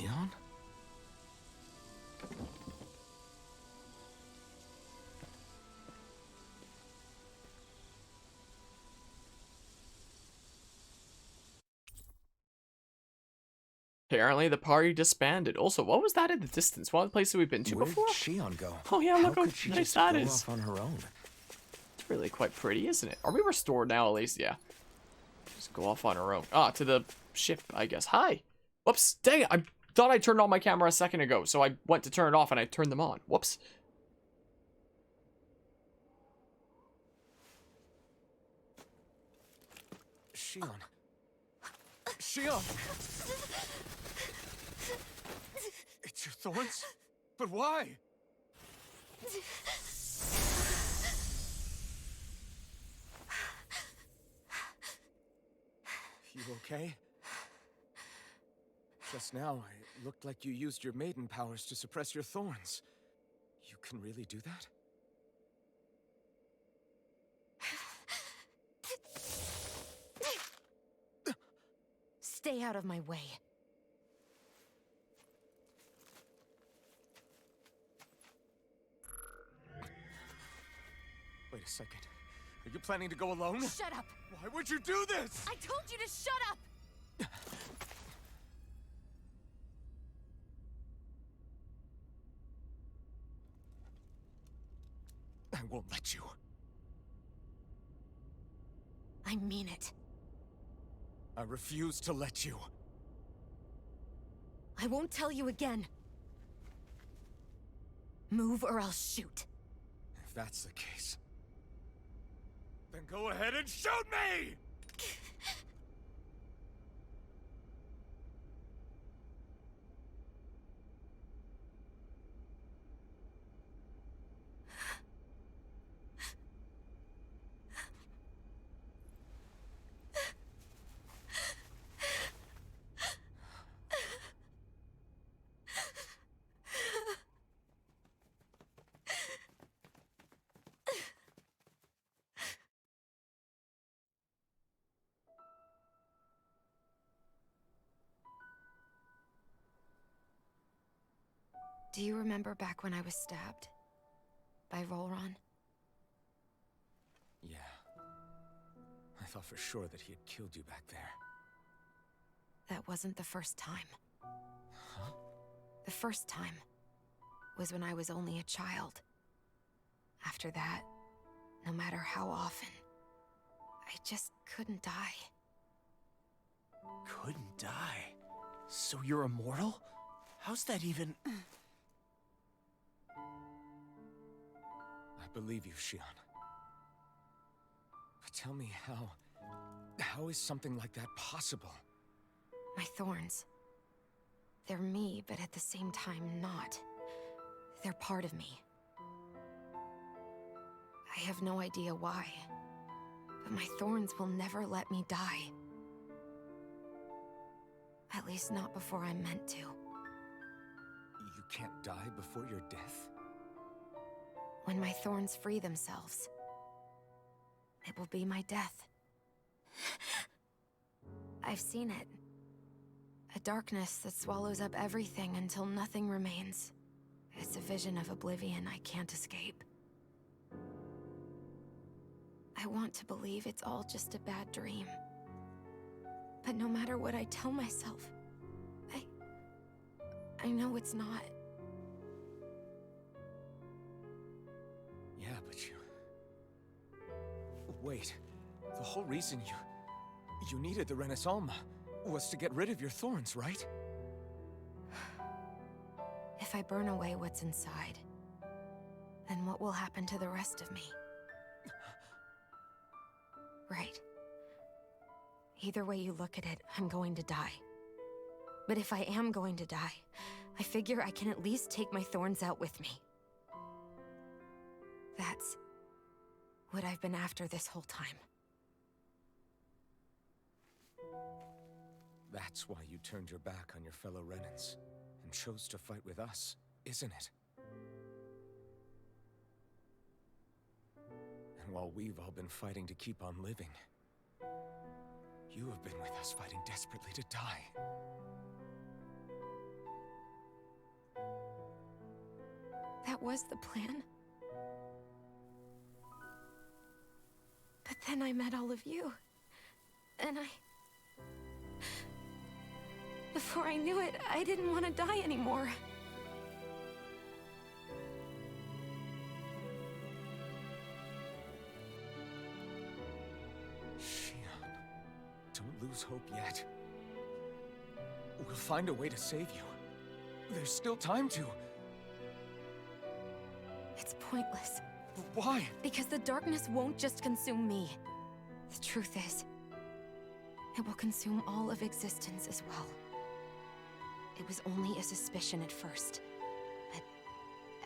Shion? Apparently, the party disbanded. Also, what was that in the distance? What place have we been to Where before? did Shion go? Oh yeah, look how could she nice just that go is. off on her own? It's really quite pretty, isn't it? Are we restored now, at least? Yeah. Just go off on her own. Ah, to the ship, I guess. Hi. Whoops. Dang it. I thought I turned on my camera a second ago, so I went to turn it off and I turned them on. Whoops. Shion. Shion! It's your thorns? But why? You okay? Just now, it looked like you used your maiden powers to suppress your thorns. You can really do that? Stay out of my way. Wait a second. Are you planning to go alone? Shut up! Why would you do this? I told you to shut up! I won't let you. I mean it. I refuse to let you. I won't tell you again. Move or I'll shoot. If that's the case, then go ahead and shoot me! Do you remember back when I was stabbed? By Volron? Yeah. I thought for sure that he had killed you back there. That wasn't the first time. Huh? The first time was when I was only a child. After that, no matter how often, I just couldn't die. Couldn't die? So you're immortal? How's that even... I believe you, Shion. But tell me how is something like that possible? My thorns. They're me, but at the same time not. They're part of me. I have no idea why, but my thorns will never let me die. At least not before I'm meant to. You can't die before your death? When my thorns free themselves, it will be my death. I've seen it. A darkness that swallows up everything until nothing remains. It's a vision of oblivion I can't escape. I want to believe it's all just a bad dream. But no matter what I tell myself, I know it's not. Yeah, but you... Wait. The whole reason you needed the Renaissance was to get rid of your thorns, right? If I burn away what's inside, then what will happen to the rest of me? Right. Either way you look at it, I'm going to die. But if I am going to die, I figure I can at least take my thorns out with me. That's what I've been after this whole time. That's why you turned your back on your fellow Renans and chose to fight with us, isn't it? And while we've all been fighting to keep on living, you have been with us fighting desperately to die. that was the plan. But then I met all of you. And before I knew it, I didn't want to die anymore. Shion, don't lose hope yet. We'll find a way to save you. There's still time to. It's pointless. Why? Because the darkness won't just consume me. The truth is, it will consume all of existence as well. It was only a suspicion at first, but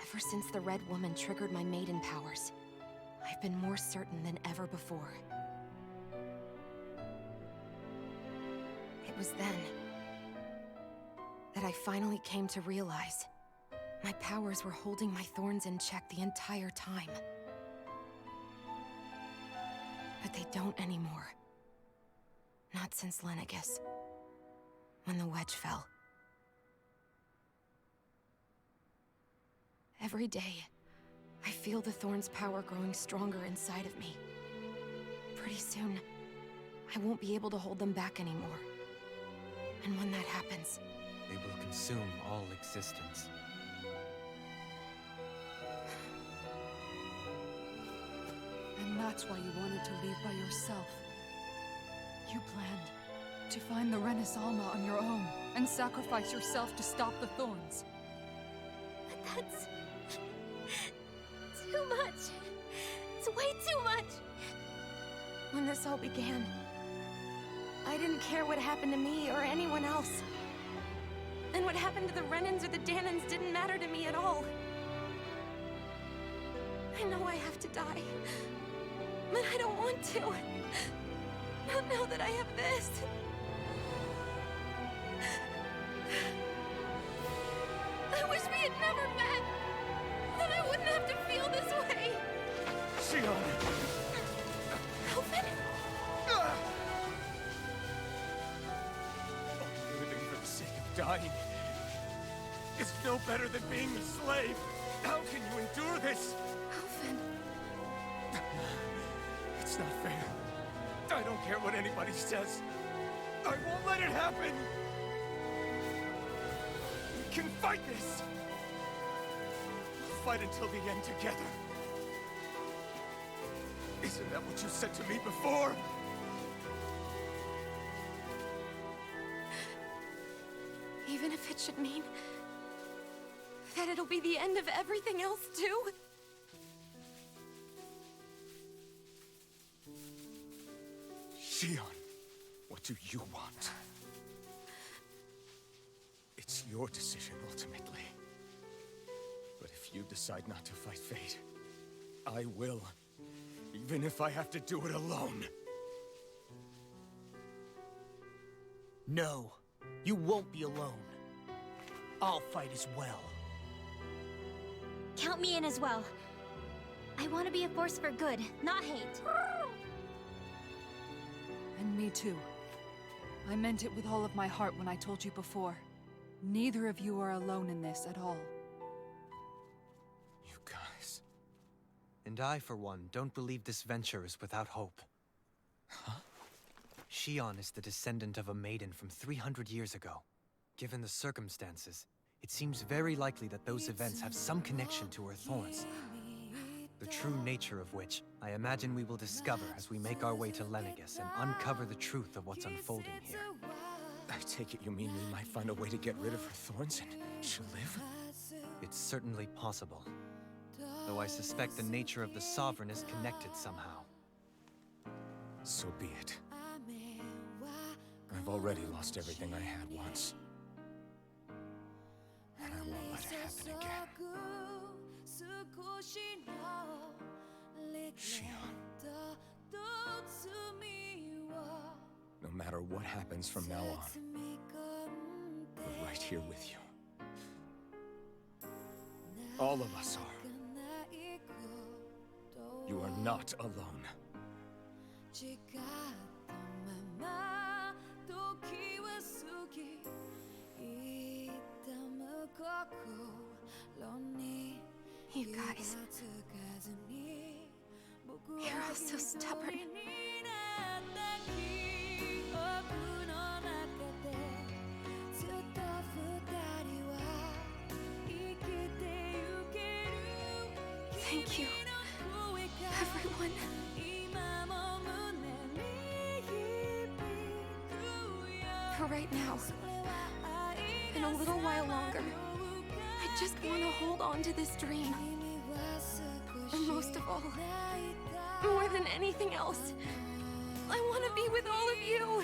ever since the Red Woman triggered my maiden powers, I've been more certain than ever before. It was then that I finally came to realize my powers were holding my thorns in check the entire time. But they don't anymore. Not since Lenegus, when the wedge fell. Every day, I feel the thorn's power growing stronger inside of me. Pretty soon, I won't be able to hold them back anymore. And when that happens, they will consume all existence. And that's why you wanted to leave by yourself. You planned to find the Renaissance on your own and sacrifice yourself to stop the thorns. but that's too much. It's way too much. When this all began, I didn't care what happened to me or anyone else. And what happened to the Renans or the Danans didn't matter to me at all. I know I have to die, but I don't want to. Not now that I have this. I wish we had never met. Then I wouldn't have to feel this way. Shion! Alvin? Living for the sake of dying is no better than being a slave. How can you endure this? Alvin. It's not fair. I don't care what anybody says. I won't let it happen. We can fight this. We'll fight until the end together. Isn't that what you said to me before? Even if it should mean that it'll be the end of everything else, too? Shion, what do you want? It's your decision, ultimately. But if you decide not to fight fate, I will. Even if I have to do it alone. No, you won't be alone. I'll fight as well. Count me in as well. I want to be a force for good, not hate. And me too. I meant it with all of my heart when I told you before. Neither of you are alone in this at all. You guys... And I, for one, don't believe this venture is without hope. Huh? Shion is the descendant of a maiden from 300 years ago. Given the circumstances, it seems very likely that those events have some connection to her thorns. The true nature of which, I imagine we will discover as we make our way to Lenegus and uncover the truth of what's unfolding here. I take it you mean we might find a way to get rid of her thorns and she'll live? It's certainly possible. Though I suspect the nature of the Sovereign is connected somehow. So be it. I've already lost everything I had once. And I won't let it happen again. Shion. No matter what happens from now on, we're right here with you. All of us are. You are not alone. You guys. You're all so stubborn. Thank you, everyone. For right now, and a little while longer, I just want to hold on to this dream. And most of all, more than anything else, I want to be with all of you.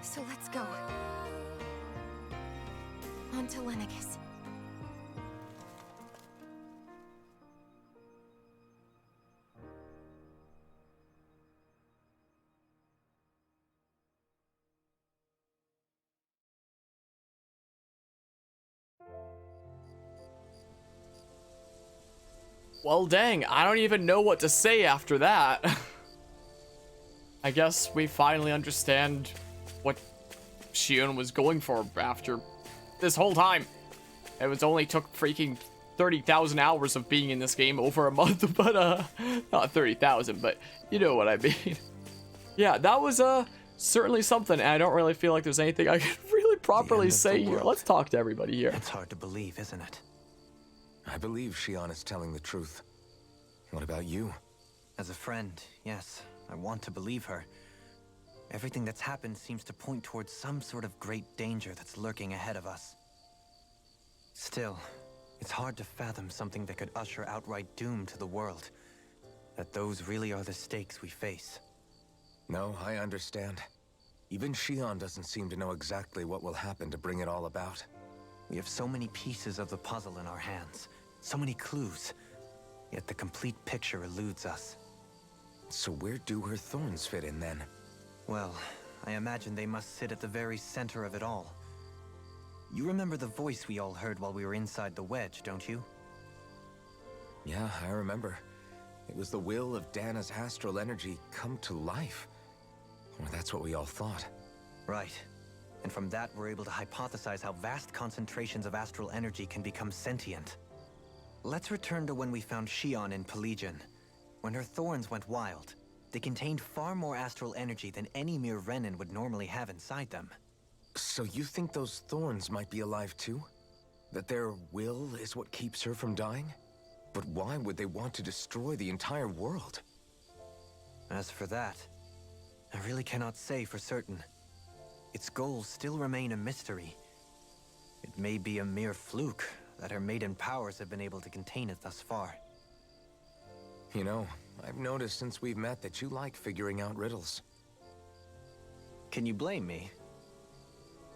So let's go. On to Lenegis. Well, dang, I don't even know what to say after that. I guess we finally understand what Shion was going for after this whole time. It was only took freaking 30,000 hours of being in this game over a month, but not 30,000, but you know what I mean. Yeah, that was certainly something, and I don't really feel like there's anything I can really properly say here. Let's talk to everybody here. It's hard to believe, isn't it? I believe Shion is telling the truth. What about you? As a friend, yes, I want to believe her. Everything that's happened seems to point towards some sort of great danger that's lurking ahead of us. Still, it's hard to fathom something that could usher outright doom to the world. That those really are the stakes we face. No, I understand. Even Shion doesn't seem to know exactly what will happen to bring it all about. We have so many pieces of the puzzle in our hands, so many clues, yet the complete picture eludes us. So where do her thorns fit in then? Well, I imagine they must sit at the very center of it all. You remember the voice we all heard while we were inside the wedge, don't you? Yeah, I remember. It was the will of Dana's astral energy come to life. Or that's what we all thought. Right. And from that, we're able to hypothesize how vast concentrations of astral energy can become sentient. Let's return to when we found Shion in Pelegion. When her thorns went wild, they contained far more astral energy than any mere Renin would normally have inside them. So you think those thorns might be alive too? That their will is what keeps her from dying? But why would they want to destroy the entire world? As for that, I really cannot say for certain. Its goals still remain a mystery. It may be a mere fluke that her maiden powers have been able to contain it thus far. You know, I've noticed since we've met that you like figuring out riddles. Can you blame me?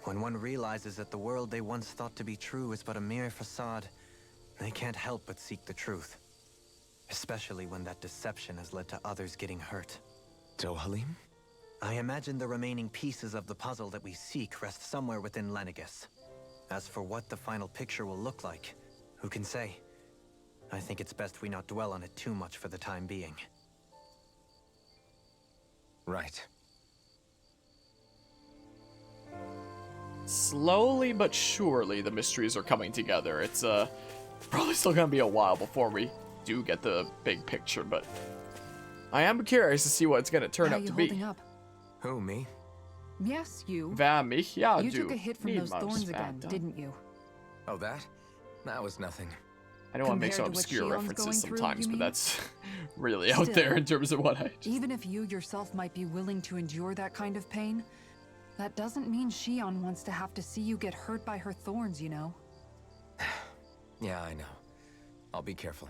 When one realizes that the world they once thought to be true is but a mere facade, they can't help but seek the truth. Especially when that deception has led to others getting hurt. Dohalim? I imagine the remaining pieces of the puzzle that we seek rest somewhere within Lenegis. As for what the final picture will look like, who can say? I think it's best we not dwell on it too much for the time being. Right. Slowly but surely, the mysteries are coming together. It's probably still gonna be a while before we do get the big picture, but I am curious to see what it's gonna turn out to be. Holding up? Who, me? Yes, you. Vem mich? Ja, You du. took a hit from those thorns again, didn't you? Oh, that? That was nothing. I don't want to make some Compared to obscure what Shion's references going through, sometimes, you but mean? that's really out there in terms of what I just... Even if you yourself might be willing to endure that kind of pain, that doesn't mean Shion wants to have to see you get hurt by her thorns, you know? Yeah, I know. I'll be careful.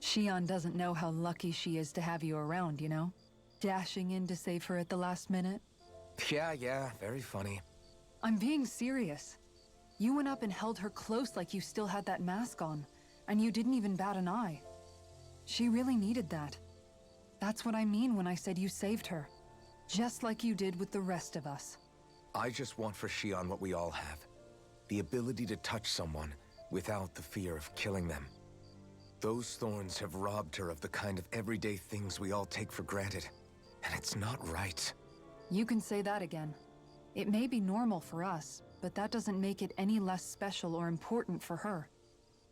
Shion doesn't know how lucky she is to have you around, you know? Dashing in to save her at the last minute. Yeah, very funny. I'm being serious. You went up and held her close like you still had that mask on, and you didn't even bat an eye. She really needed that. That's what I mean when I said you saved her. Just like you did with the rest of us. I just want for Shion what we all have. The ability to touch someone without the fear of killing them. Those thorns have robbed her of the kind of everyday things we all take for granted. And it's not right. You can say that again. It may be normal for us, but that doesn't make it any less special or important for her.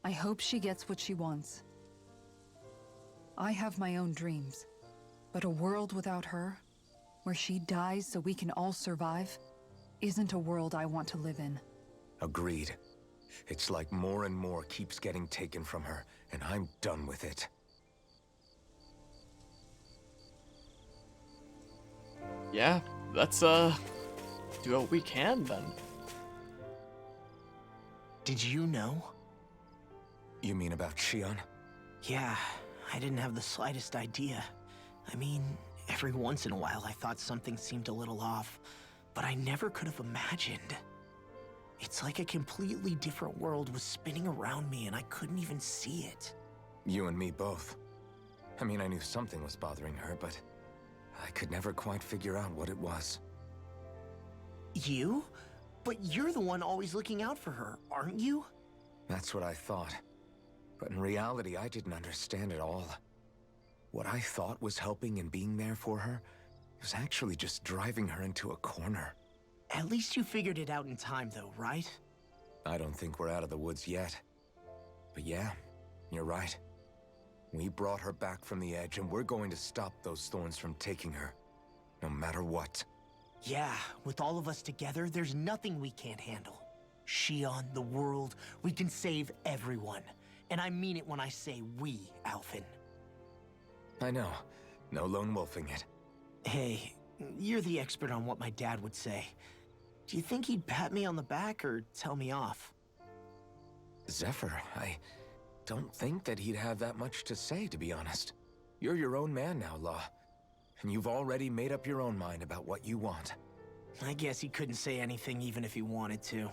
I hope she gets what she wants. I have my own dreams, but a world without her, where she dies so we can all survive, isn't a world I want to live in. Agreed. It's like more and more keeps getting taken from her, and I'm done with it. Yeah, let's do what we can then. Did you know? You mean about Shion? Yeah, I didn't have the slightest idea. I mean, every once in a while I thought something seemed a little off, but I never could have imagined. It's like a completely different world was spinning around me and I couldn't even see it. You and me both. I mean, I knew something was bothering her, but I could never quite figure out what it was. You? But you're the one always looking out for her, aren't you? That's what I thought. But in reality, I didn't understand it all. What I thought was helping and being there for her was actually just driving her into a corner. At least you figured it out in time though, right? I don't think we're out of the woods yet. But yeah, you're right. We brought her back from the edge, and we're going to stop those thorns from taking her, no matter what. Yeah, with all of us together, there's nothing we can't handle. Shion, the world, we can save everyone. And I mean it when I say we, Alphen. I know. No lone wolfing it. Hey, you're the expert on what my dad would say. Do you think he'd pat me on the back or tell me off? Zephyr, I don't think that he'd have that much to say, to be honest. You're your own man now, Law. And you've already made up your own mind about what you want. I guess he couldn't say anything even if he wanted to.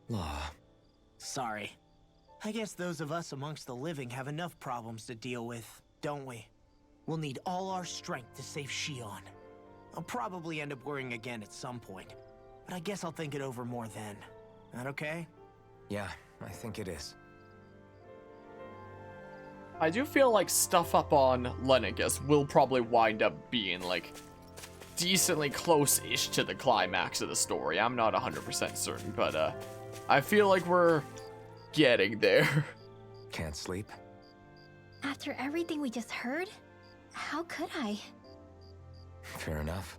Law. Sorry. I guess those of us amongst the living have enough problems to deal with, don't we? We'll need all our strength to save Shion. I'll probably end up worrying again at some point, but I guess I'll think it over more then. That okay? Yeah, I think it is. I do feel like stuff up on Lennigus will probably wind up being, like, decently close-ish to the climax of the story. I'm not 100% certain, but, I feel like we're getting there. Can't sleep? After everything we just heard, how could I? Fair enough.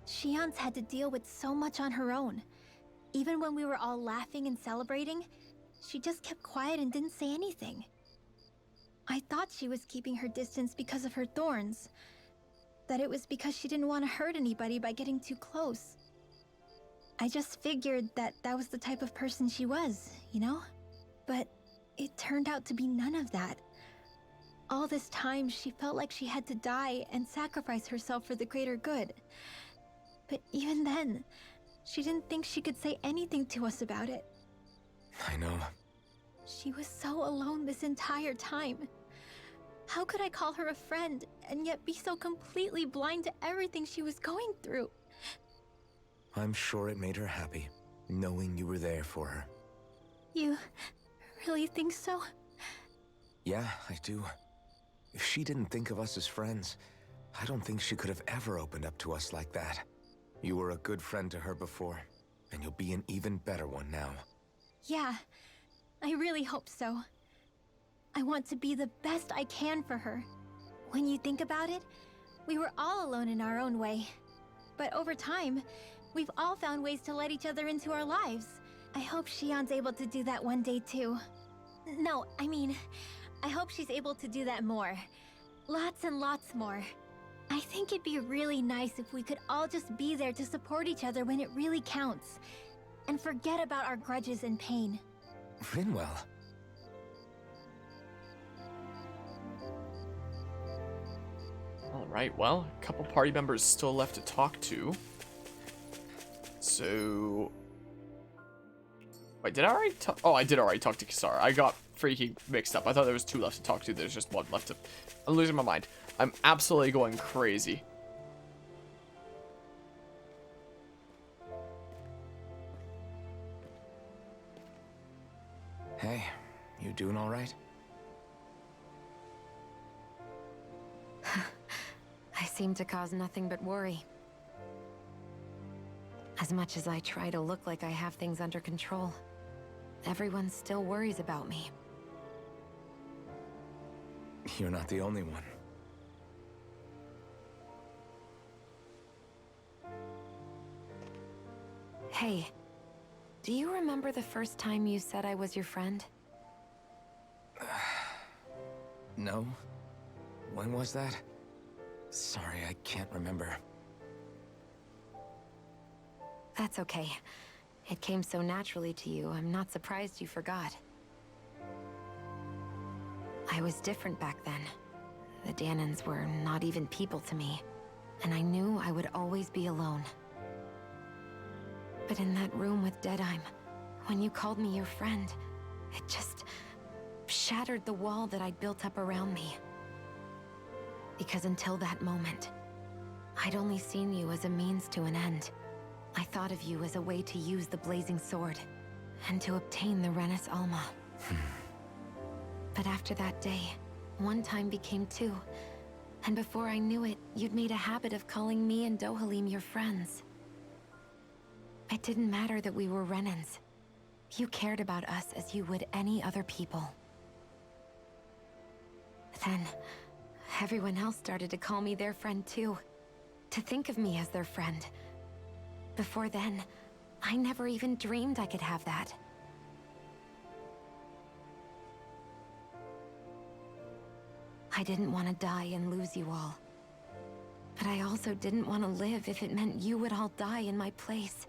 Shion's had to deal with so much on her own. Even when we were all laughing and celebrating, she just kept quiet and didn't say anything. I thought she was keeping her distance because of her thorns. That it was because she didn't want to hurt anybody by getting too close. I just figured that that was the type of person she was, you know? But it turned out to be none of that. All this time, she felt like she had to die and sacrifice herself for the greater good. But even then, she didn't think she could say anything to us about it. I know. She was so alone this entire time. How could I call her a friend and yet be so completely blind to everything she was going through? I'm sure it made her happy, knowing you were there for her. You really think so? Yeah, I do. If she didn't think of us as friends, I don't think she could have ever opened up to us like that. You were a good friend to her before, and you'll be an even better one now. Yeah, I really hope so. I want to be the best I can for her. When you think about it, we were all alone in our own way. But over time, we've all found ways to let each other into our lives. I hope Shion's able to do that one day too. No, I mean, I hope she's able to do that more. Lots and lots more. I think it'd be really nice if we could all just be there to support each other when it really counts. And forget about our grudges and pain. Rinwell. Alright, well, a couple party members still left to talk to. So... Wait, did I already talk? Oh, I did already talk to Kisara. I got freaking mixed up. I thought there was 2 left to talk to. There's just 1 left to... I'm losing my mind. I'm absolutely going crazy. Hey, you doing all right? I seem to cause nothing but worry. As much as I try to look like I have things under control, everyone still worries about me. You're not the only one. Hey, do you remember the first time you said I was your friend? No? When was that? Sorry, I can't remember. That's okay. It came so naturally to you, I'm not surprised you forgot. I was different back then. The Danans were not even people to me, and I knew I would always be alone. But in that room with Deadheim, when you called me your friend, it just shattered the wall that I'd built up around me. Because until that moment, I'd only seen you as a means to an end. I thought of you as a way to use the blazing sword, and to obtain the Renis Alma. But after that day, one time became two, and before I knew it, you'd made a habit of calling me and Dohalim your friends. It didn't matter that we were Renans. You cared about us as you would any other people. Then, everyone else started to call me their friend too. To think of me as their friend. Before then, I never even dreamed I could have that. I didn't want to die and lose you all. But I also didn't want to live if it meant you would all die in my place.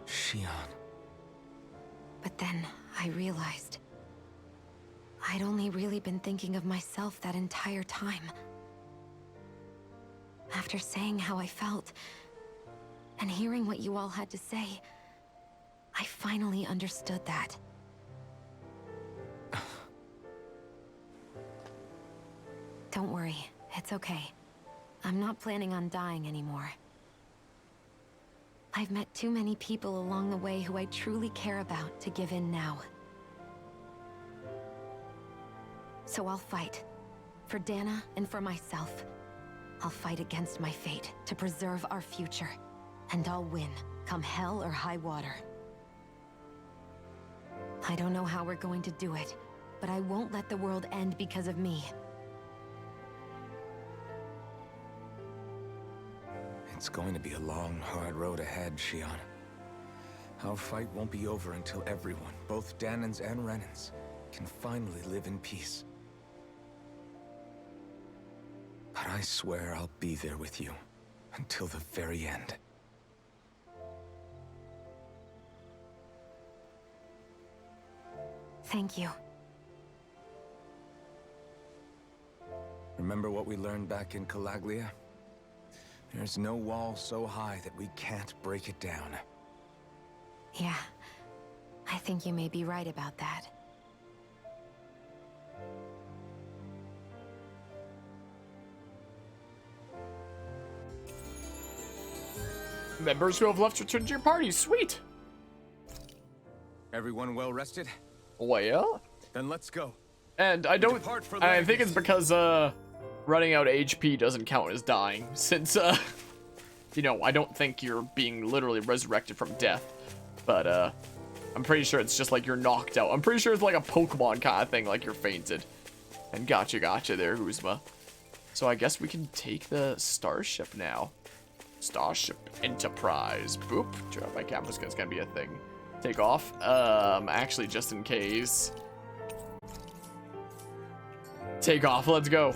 Shion. But then I realized I'd only really been thinking of myself that entire time. After saying how I felt, and hearing what you all had to say, I finally understood that. Don't worry, it's okay. I'm not planning on dying anymore. I've met too many people along the way who I truly care about to give in now. So I'll fight. For Dana and for myself. I'll fight against my fate to preserve our future. And I'll win, come hell or high water. I don't know how we're going to do it, but I won't let the world end because of me. It's going to be a long, hard road ahead, Shion. Our fight won't be over until everyone, both Danans and Renans, can finally live in peace. But I swear I'll be there with you until the very end. Thank you. Remember what we learned back in Calaglia? There's no wall so high that we can't break it down. Yeah, I think you may be right about that. Members who have left return to your party. Sweet. Everyone well rested? Well, Then let's go. and I don't. Depart for I think Legacy. it's because running out HP doesn't count as dying, since you know, I don't think you're being literally resurrected from death, but I'm pretty sure it's just like you're knocked out. I'm pretty sure it's like a Pokemon kind of thing, like you're fainted. And gotcha there, Huzma. So I guess we can take the starship now. Starship Enterprise. Boop. Turn off my camera, it's gonna be a thing. Take off. Actually, just in case. Take off, let's go.